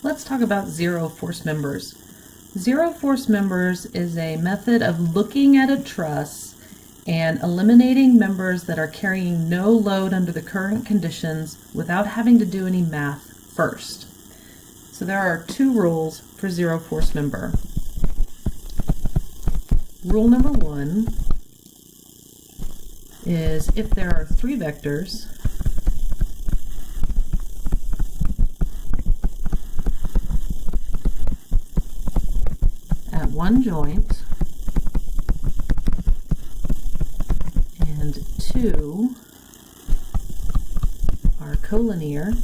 let's talk about zero force members. Zero force members is a method of looking at a truss and eliminating members that are carrying no load under the current conditions without having to do any math first. So there are two rules for zero force member. Rule number one is if there are three vectors, at one joint and two are collinear,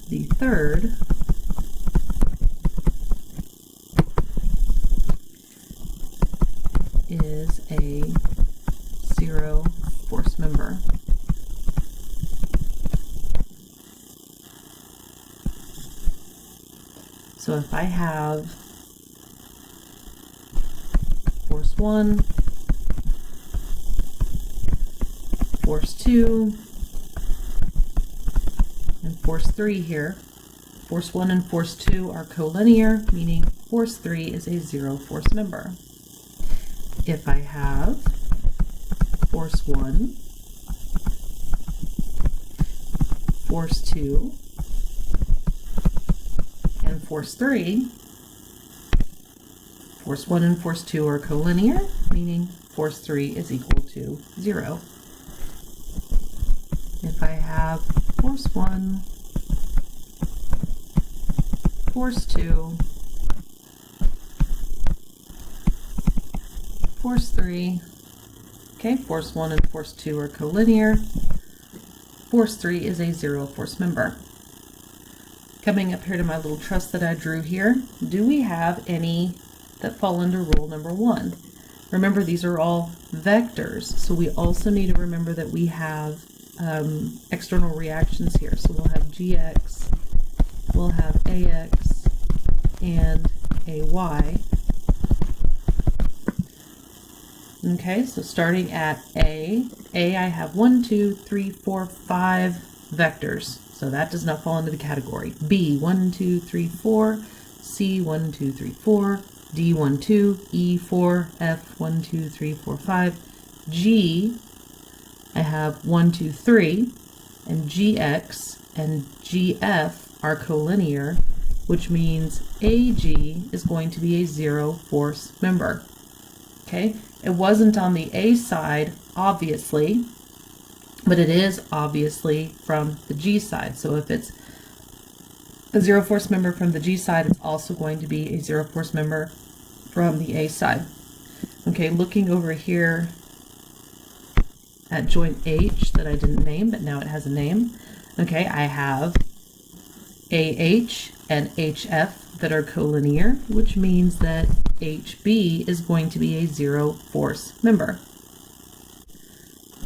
the third is a zero force member. So if I have force 1, force 2, and force 3 here, force 1 and force 2 are collinear, meaning force 3 is a zero force member. If I have force 1, force 2, and force 3, force 1 and force 2 are collinear, meaning force 3 is equal to 0. If I have force 1, force 2, force 3, okay, force 1 and force 2 are collinear, force 3 is a zero force member. Coming up here to my little truss that I drew here, do we have any that fall under rule number 1? Remember, these are all vectors, so we also need to remember that we have external reactions here. So we'll have gx, we'll have ax, and ay. Okay, so starting at A, I have 1, 2, 3, 4, 5 vectors. So that does not fall into the category. B, 1, 2, 3, 4. C, 1, 2, 3, 4. D, 1, 2. E, 4. F, 1, 2, 3, 4, 5. G, I have 1, 2, 3. And GX and GF are collinear, which means AG is going to be a zero force member. Okay, it wasn't on the A side, obviously, but it is obviously from the G side. So if it's a zero force member from the G side, it's also going to be a zero force member from the A side. Okay, looking over here at joint H that I didn't name, but now it has a name. Okay, I have AH and HF that are collinear, which means that HB is going to be a zero force member.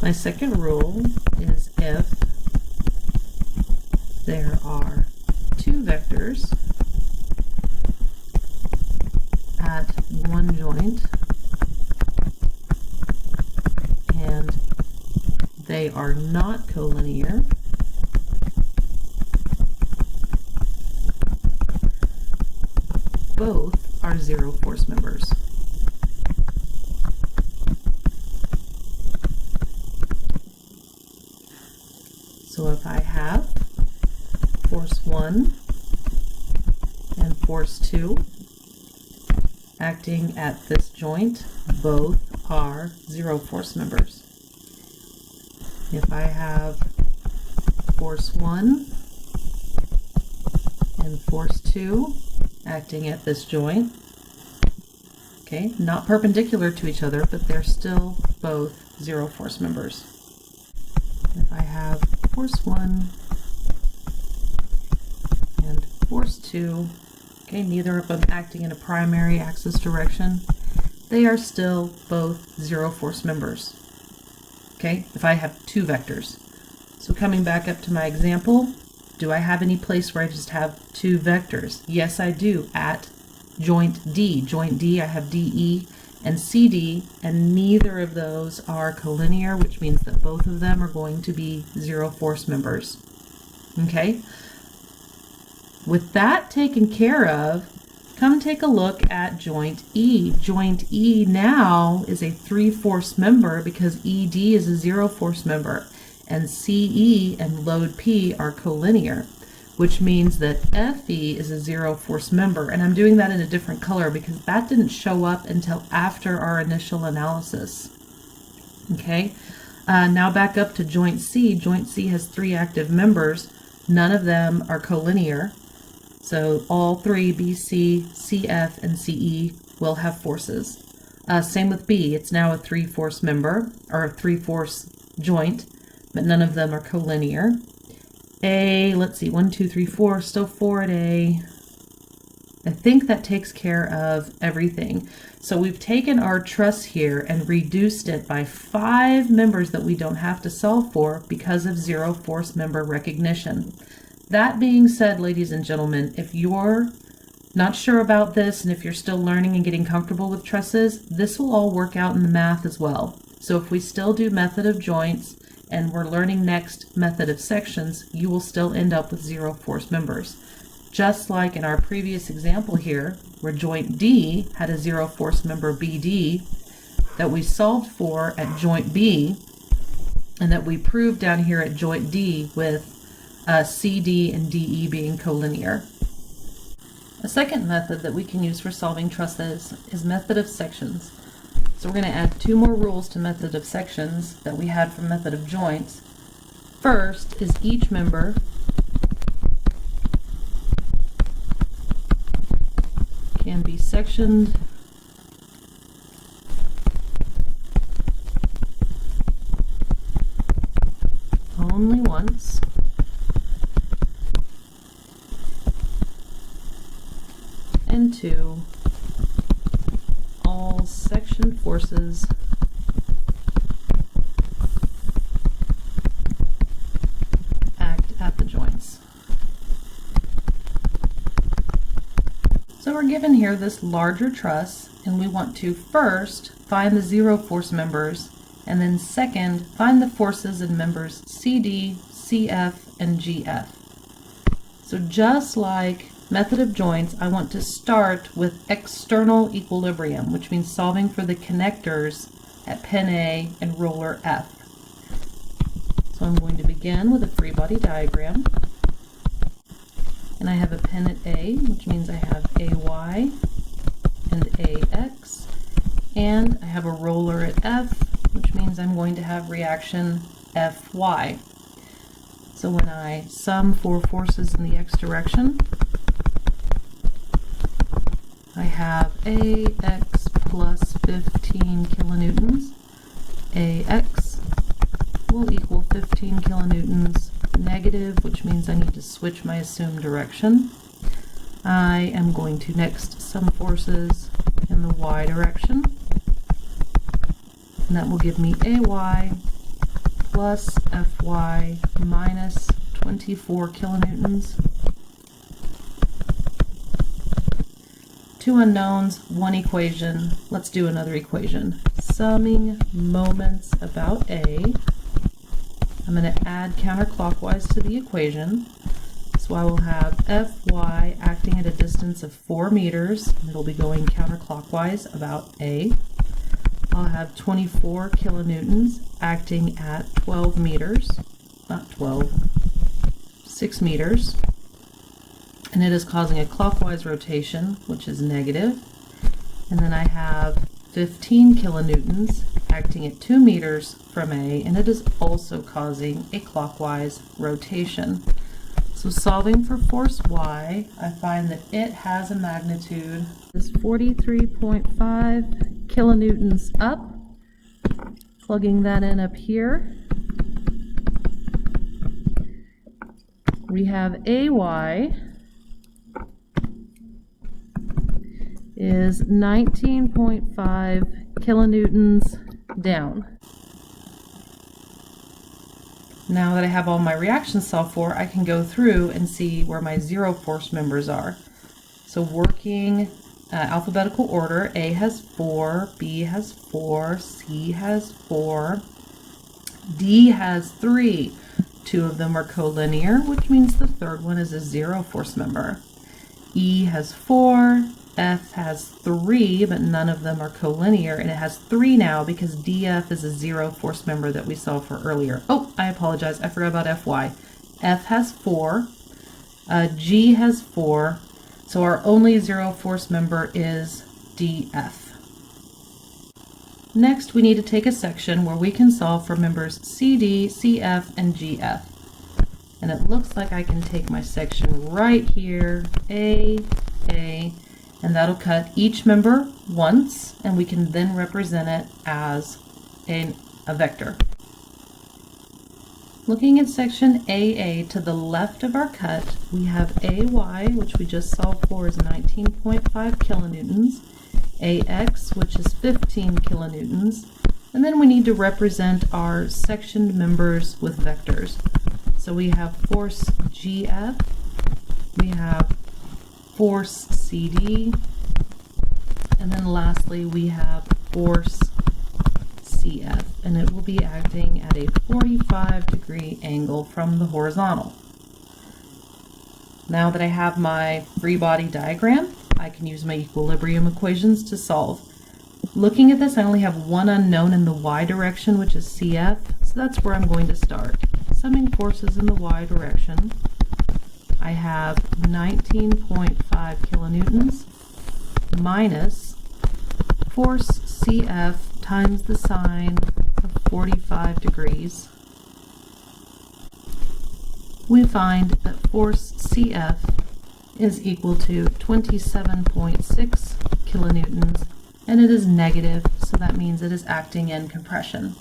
My second rule is if there are two vectors at one joint and they are not collinear, both are zero force members. So if I have force 1 and force 2 acting at this joint, both are zero force members. If I have force 1 and force 2 acting at this joint, okay, not perpendicular to each other, but they're still both zero force members. If I have force 1 and force 2, okay, neither of them acting in a primary axis direction, they are still both zero force members. Okay, if I have two vectors. So coming back up to my example, do I have any place where I just have two vectors? Yes, I do, at joint D. Joint D, I have DE and CD, and neither of those are collinear, which means that both of them are going to be zero force members. Okay, with that taken care of, come take a look at joint E. Joint E now is a 3/4 member because ED is a 0/4 member, and CE and load P are collinear, which means that FE is a 0/4 member. And I'm doing that in a different color because that didn't show up until after our initial analysis. Okay, now back up to joint C. Joint C has 3 active members. None of them are collinear. So all 3, BC, CF, and CE, will have forces. Same with B. It's now a 3/4 member, or a 3/4 joint, but none of them are collinear. A, let's see, 1, 2, 3, 4, still 4 at A. I think that takes care of everything. So we've taken our truss here and reduced it by 5 members that we don't have to solve for because of 0/4 member recognition. That being said, ladies and gentlemen, if you're not sure about this and if you're still learning and getting comfortable with trusses, this will all work out in the math as well. So if we still do method of joints and we're learning next method of sections, you will still end up with 0/4 members. Just like in our previous example here, where joint D had a 0/4 member BD that we solved for at joint B, and that we proved down here at joint D with CD and DE being collinear. A second method that we can use for solving trusses is method of sections. So we're going to add 2 more rules to method of sections that we had from method of joints. First is each member can be sectioned only once, and 2, all section forces act at the joints. So we're given here this larger truss, and we want to first find the 0/4 members, and then second find the forces in members CD, CF, and GF. So just like method of joints, I want to start with external equilibrium, which means solving for the connectors at pin A and roller F. So I'm going to begin with a free body diagram. And I have a pin at A, which means I have AY and AX. And I have a roller at F, which means I'm going to have reaction FY. So when I sum 4 forces in the X direction, I have AX plus 15 kilonewtons. AX will equal 15 kilonewtons negative, which means I need to switch my assumed direction. I am going to next sum forces in the Y direction, and that will give me AY plus FY minus 24 kilonewtons. 2 unknowns, 1 equation. Let's do another equation. Summing moments about A. I'm going to add counterclockwise to the equation. So I will have Fy acting at a distance of 4 meters, and it'll be going counterclockwise about A. I'll have 24 kilonewtons acting at 12 meters, not 12, 6 meters. And it is causing a clockwise rotation, which is negative. And then I have 15 kilonewtons acting at 2 meters from A, and it is also causing a clockwise rotation. So solving for force Y, I find that it has a magnitude is 43.5 kilonewtons up. Plugging that in up here, we have AY is 19.5 kilonewtons down. Now that I have all my reactions solved for, I can go through and see where my 0/4 members are. So working alphabetical order, A has 4, B has 4, C has 4, D has 3. 2 of them are collinear, which means the third one is a 0 force member. E has 4, F has 3, but none of them are collinear, and it has 3 now because DF is a 0 force member that we saw for earlier. Oh, I apologize, I forgot about FY. F has 4, G has 4, so our only 0 force member is DF. Next, we need to take a section where we can solve for members CD, CF, and GF. And it looks like I can take my section right here, A, and that'll cut each member once, and we can then represent it as a vector. Looking at section AA, to the left of our cut, we have AY, which we just solved for is 19.5 kilonewtons, AX, which is 15 kilonewtons, and then we need to represent our sectioned members with vectors. So we have force GF, we have force CD, and then lastly we have force CF, and it will be acting at a 45-degree angle from the horizontal. Now that I have my free body diagram, I can use my equilibrium equations to solve. Looking at this, I only have one unknown in the y direction, which is CF, so that's where I'm going to start. Summing forces in the y direction, I have 19.5 kilonewtons minus force CF times the sine of 45 degrees. We find that force CF is equal to 27.6 kilonewtons, and it is negative, so that means it is acting in compression.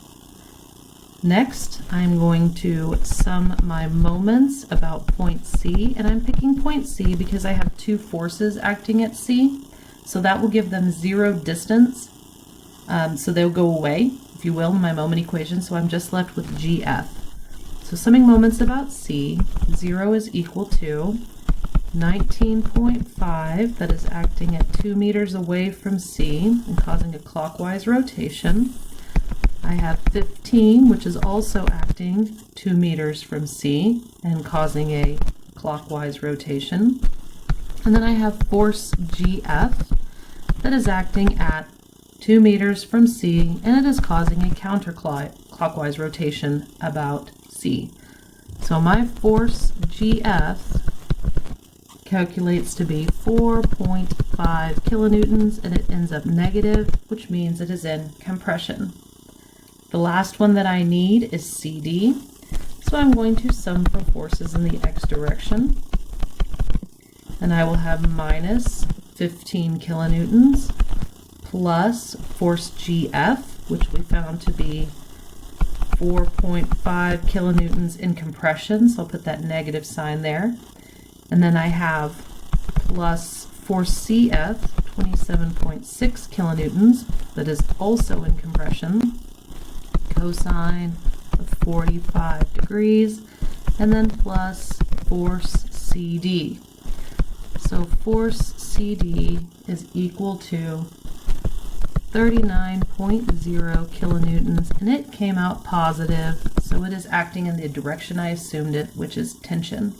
Next, I'm going to sum my moments about point C, and I'm picking point C because I have 2 forces acting at C, so that will give them 0 distance, so they'll go away, if you will, in my moment equation, so I'm just left with GF. So summing moments about C, 0 is equal to 19.5, that is acting at 2 meters away from C and causing a clockwise rotation. I have 15, which is also acting 2 meters from C and causing a clockwise rotation. And then I have force GF that is acting at 2 meters from C, and it is causing a counterclockwise rotation about C. So my force GF calculates to be 4.5 kilonewtons, and it ends up negative, which means it is in compression. The last one that I need is CD, so I'm going to sum for forces in the x direction, and I will have minus 15 kilonewtons plus force GF, which we found to be 4.5 kilonewtons in compression, so I'll put that negative sign there. And then I have plus force CF, 27.6 kilonewtons, that is also in compression, cosine of 45 degrees, and then plus force CD. So force CD is equal to 39.0 kilonewtons, and it came out positive, so it is acting in the direction I assumed it, which is tension.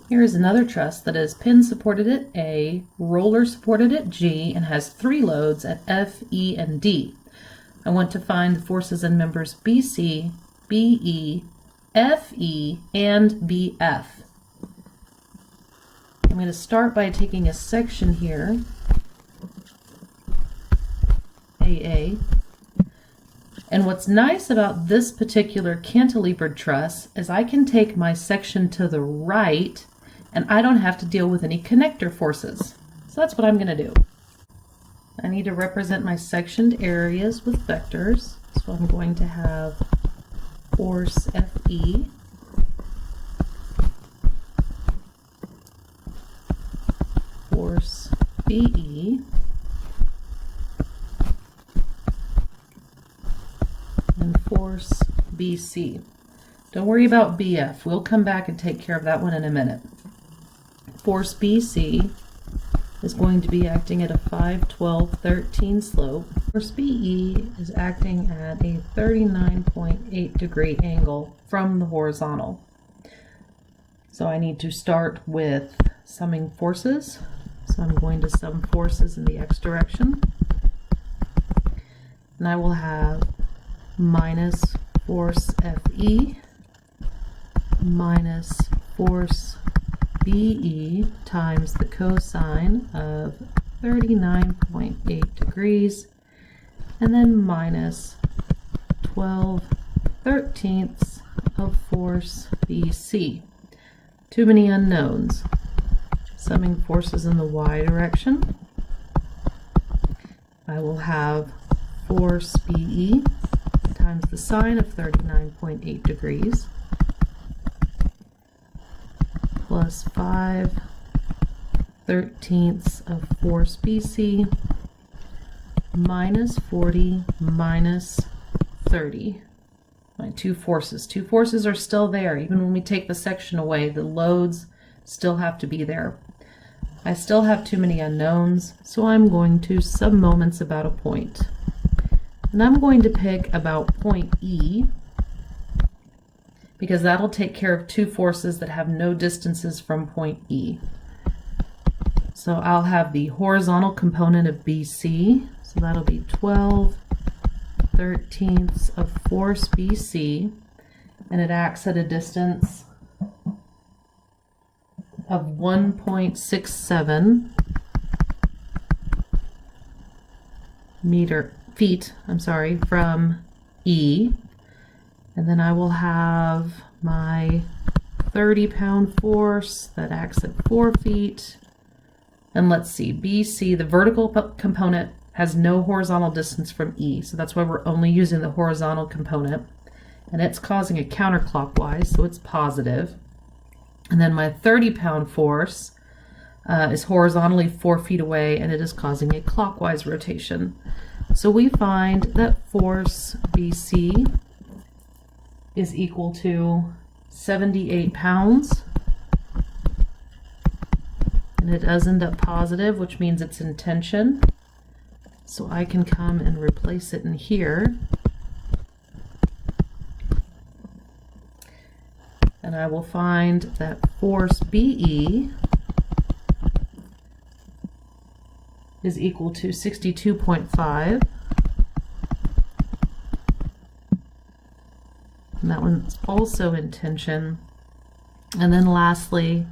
Here is another truss that is pin supported at A, roller supported at G, and has 3 loads at F, E, and D. I want to find the forces in members BC, BE, FE, and BF. I'm going to start by taking a section here, AA. And what's nice about this particular cantilevered truss is I can take my section to the right and I don't have to deal with any connector forces. So that's what I'm going to do. I need to represent my sectioned areas with vectors. So I'm going to have force FE, force BE, and force BC. Don't worry about BF. We'll come back and take care of that one in a minute. Force BC is going to be acting at a 5, 12, 13 slope. Force BE is acting at a 39.8 degree angle from the horizontal. So I need to start with summing forces. So I'm going to sum forces in the x direction. And I will have minus force FE minus force BE times the cosine of 39.8 degrees, and then minus 12/13 of force BC. Too many unknowns. Summing forces in the y direction, I will have force BE times the sine of 39.8 degrees plus 5/13 of force BC minus 40 minus 30. My two forces. Two forces are still there. Even when we take the section away, the loads still have to be there. I still have too many unknowns, so I'm going to sum moments about a point. And I'm going to pick about point E, because that'll take care of two forces that have no distances from point E. So I'll have the horizontal component of BC, so that'll be 12/13 of force BC, and it acts at a distance of 1.67 feet from E. And then I will have my 30-pound force that acts at 4 feet. And let's see, BC, the vertical component, has no horizontal distance from E, so that's why we're only using the horizontal component. And it's causing it counterclockwise, so it's positive. And then my 30-pound force is horizontally 4 feet away, and it is causing a clockwise rotation. So we find that force BC is equal to 78 pounds. And it does end up positive, which means it's in tension. So I can come and replace it in here. And I will find that force BE is equal to 62.5. And that one's also in tension. And then lastly,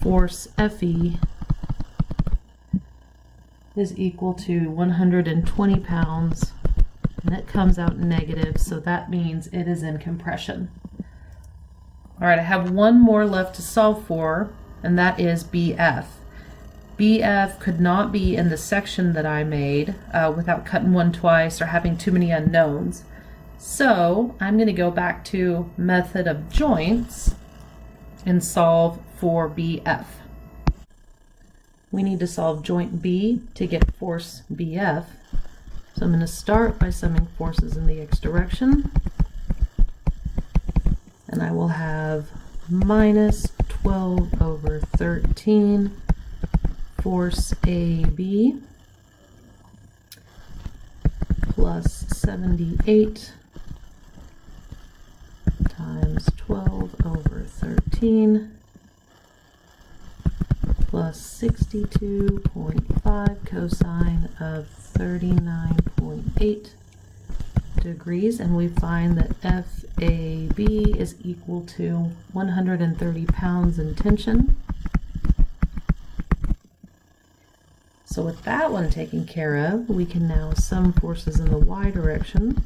force FE is equal to 120 pounds, and it comes out negative, so that means it is in compression. All right, I have one more left to solve for, and that is BF. BF could not be in the section that I made without cutting one twice or having too many unknowns. So I'm going to go back to method of joints and solve for BF. We need to solve joint B to get force BF. So I'm going to start by summing forces in the x direction. And I will have minus 12/13 force AB plus 78 times 12/13 plus 62.5 cosine of 39.8 degrees, and we find that FAB is equal to 130 pounds in tension. So with that one taken care of, we can now sum forces in the y direction,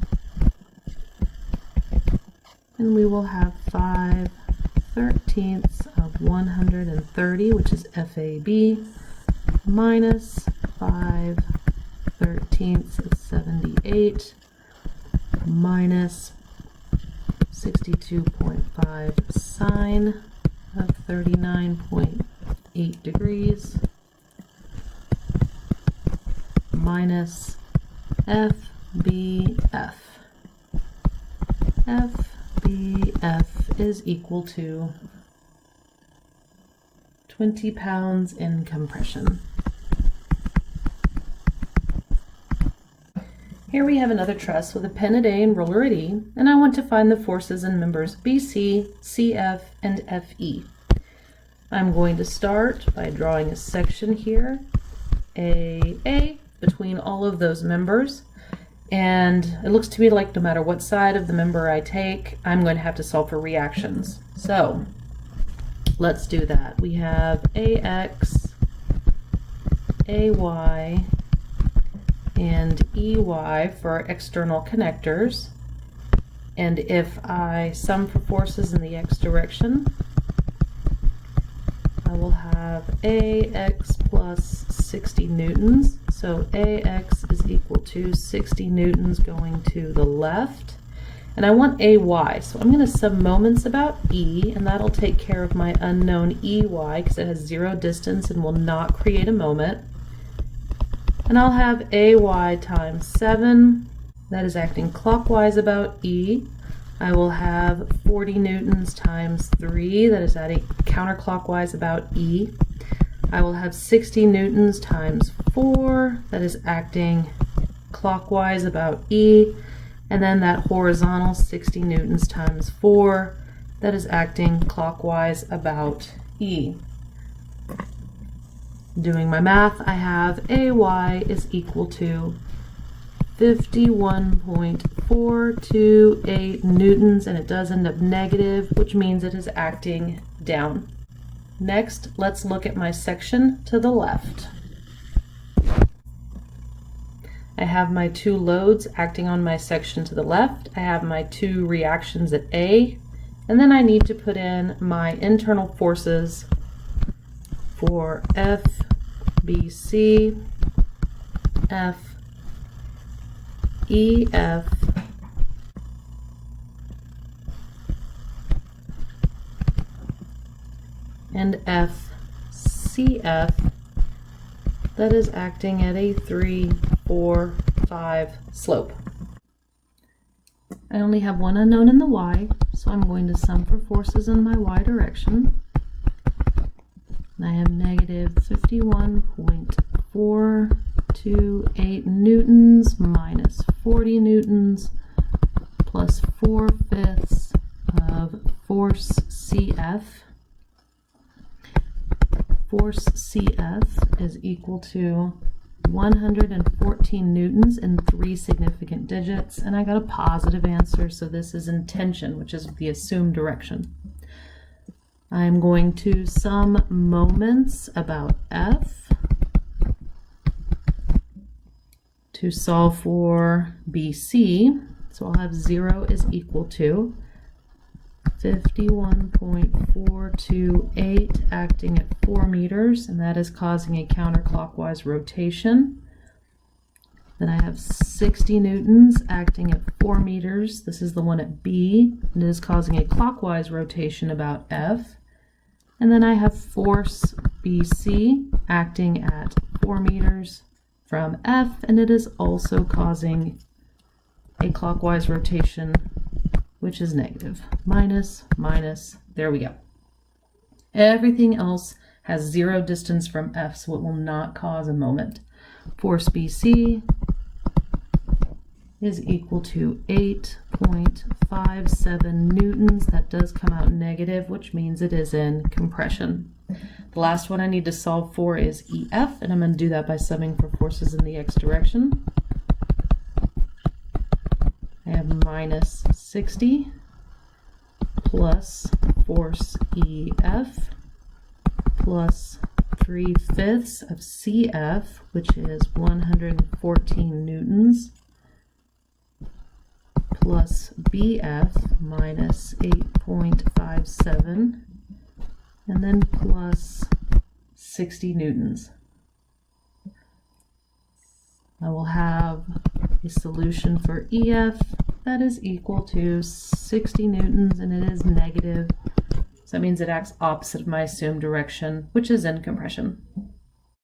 and we will have 5/13 of 130, which is FAB, minus 5/13 of 78, minus 62.5 sine of 39.8 degrees, minus FBF. FBF CF is equal to 20 pounds in compression. Here we have another truss with a pin at A and roller at E, and I want to find the forces in members BC, CF, and FE. I'm going to start by drawing a section here, AA, between all of those members, and it looks to me like no matter what side of the member I take, I'm going to have to solve for reactions. So let's do that. We have AX, AY, and EY for our external connectors. And if I sum for forces in the x direction, I will have AX plus 60 newtons. So AX is equal to 60 newtons going to the left. And I want AY, so I'm going to sum moments about E, and that'll take care of my unknown EY because it has zero distance and will not create a moment. And I'll have AY times 7, that is acting clockwise about E. I will have 40 newtons times 3, that is acting counterclockwise about E. I will have 60 newtons times 4, that is acting clockwise about E. And then that horizontal 60 newtons times 4, that is acting clockwise about E. Doing my math, I have AY is equal to 51.428 newtons, and it does end up negative, which means it is acting down. Next, let's look at my section to the left. I have my two loads acting on my section to the left. I have my two reactions at A, and then I need to put in my internal forces for FBC, FEF, and FCF, that is acting at a 3, 4, 5 slope. I only have one unknown in the y, so I'm going to sum for forces in my y direction. And I have negative 51.428 newtons minus 40 newtons plus 4/5 of force CF. Force CF is equal to 114 newtons in 3 significant digits, and I got a positive answer, so this is in tension, which is the assumed direction. I'm going to sum moments about F to solve for BC, so I'll have 0 is equal to 51.428 acting at 4 meters, and that is causing a counterclockwise rotation. Then I have 60 newtons acting at 4 meters. This is the one at B, and it is causing a clockwise rotation about F. And then I have force BC acting at 4 meters from F, and it is also causing a clockwise rotation, which is negative. Minus, minus, there we go. Everything else has 0 distance from F, so it will not cause a moment. Force BC is equal to 8.57 newtons. That does come out negative, which means it is in compression. The last one I need to solve for is EF, and I'm going to do that by summing for forces in the x direction. I have minus 60 plus force EF plus 3/5 of CF, which is 114 newtons, plus BF minus 8.57, and then plus 60 newtons. I will have a solution for EF that is equal to 60 newtons, and it is negative. So that means it acts opposite of my assumed direction, which is in compression.